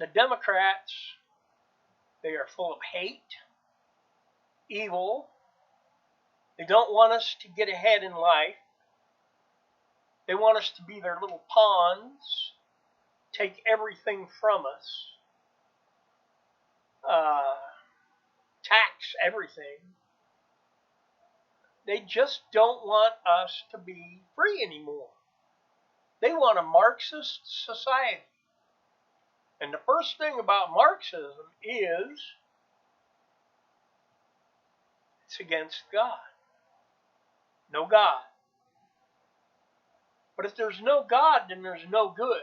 The Democrats, they are full of hate, evil. They don't want us to get ahead in life. They want us to be their little pawns, take everything from us, tax everything. They just don't want us to be free anymore. They want a Marxist society. And the first thing about Marxism is it's against God. No God. But if there's no God, then there's no good.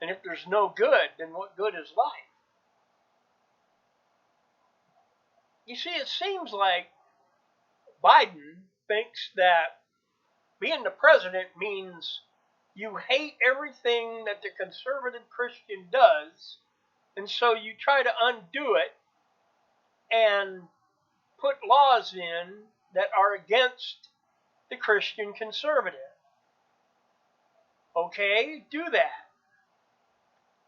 And if there's no good, then what good is life? You see, it seems like Biden thinks that being the president means you hate everything that the conservative Christian does, and so you try to undo it and put laws in that are against the Christian conservative. Okay, do that.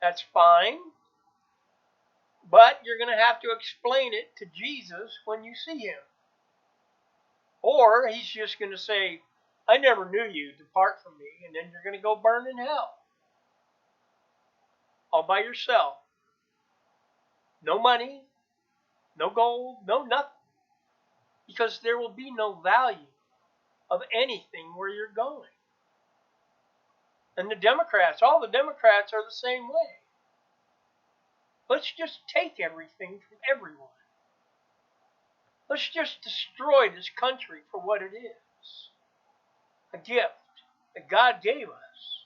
That's fine. But you're going to have to explain it to Jesus when you see him. Or he's just going to say, I never knew you, depart from me, and then you're going to go burn in hell. All by yourself. No money, no gold, no nothing. Because there will be no value of anything where you're going. And the Democrats, all the Democrats are the same way. Let's just take everything from everyone. Let's just destroy this country for what it is. A gift that God gave us.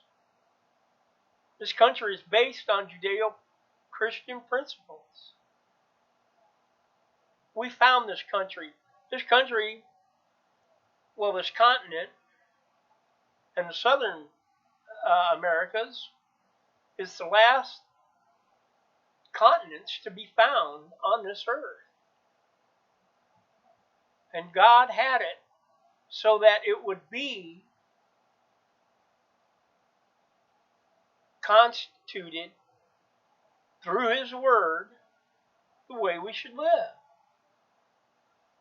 This country is based on Judeo-Christian principles. We found this country. This country, well, this continent and the southern Americas is the last continents to be found on this earth. And God had it so that it would be constituted through His Word the way we should live.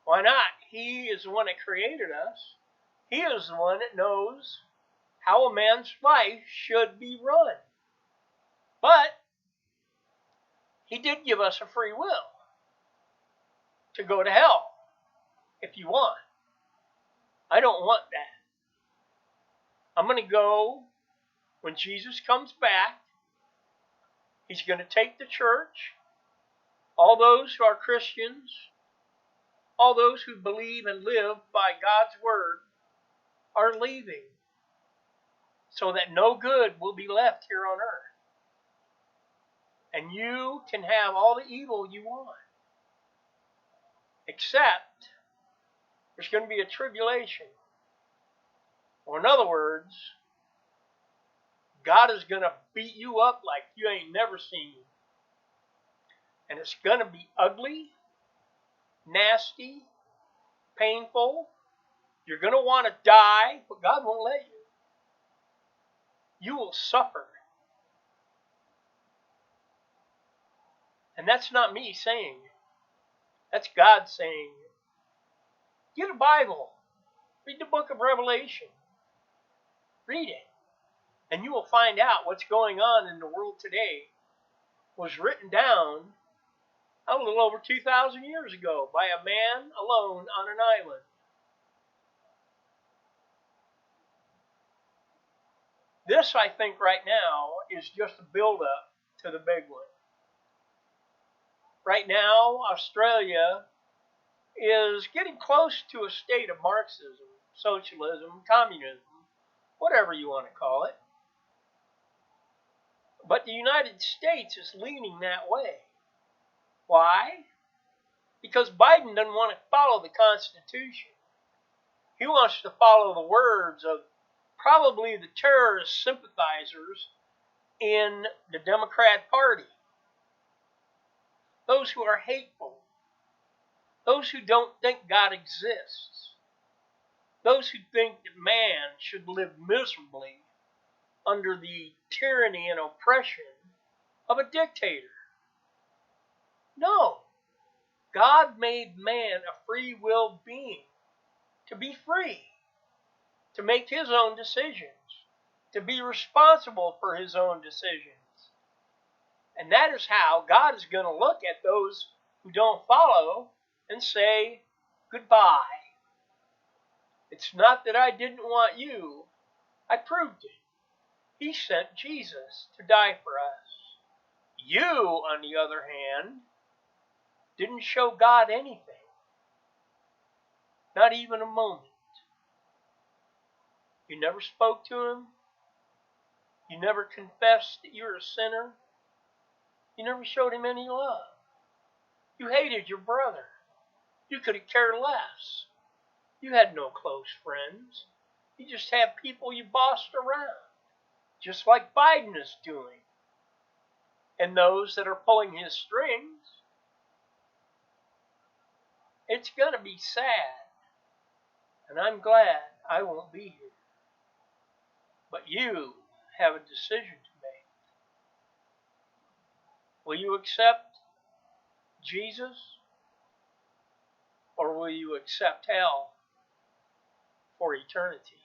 Why not? He is the one that created us. He is the one that knows how a man's life should be run. But He did give us a free will to go to hell if you want. I don't want that. I'm going to go when Jesus comes back. He's going to take the church, all those who are Christians, all those who believe and live by God's Word are leaving so that no good will be left here on earth. And you can have all the evil you want. Except there's going to be a tribulation. Or in other words, God is going to beat you up like you ain't never seen. And it's going to be ugly, nasty, painful. You're going to want to die, but God won't let you. You will suffer. And that's not me saying it. That's God saying it. Get a Bible. Read the book of Revelation. Read it. And you will find out what's going on in the world today was written down a little over 2,000 years ago by a man alone on an island. This, I think, right now is just a build-up to the big one. Right now, Australia is getting close to a state of Marxism, socialism, communism, whatever you want to call it. But the United States is leaning that way. Why? Because Biden doesn't want to follow the Constitution. He wants to follow the words of probably the terrorist sympathizers in the Democrat Party. Those who are hateful. Those who don't think God exists. Those who think that man should live miserably under the tyranny and oppression of a dictator. No. God made man a free will being to be free, to make his own decisions, to be responsible for his own decisions. And that is how God is going to look at those who don't follow and say, goodbye. It's not that I didn't want you. I proved it. He sent Jesus to die for us. You, on the other hand, didn't show God anything. Not even a moment. You never spoke to him. You never confessed that you were a sinner. You never showed him any love. You hated your brother. You could have cared less. You had no close friends. You just had people you bossed around, just like Biden is doing. And those that are pulling his strings. It's going to be sad. And I'm glad I won't be here. But you have a decision to make. Will you accept Jesus? Or will you accept hell for eternity?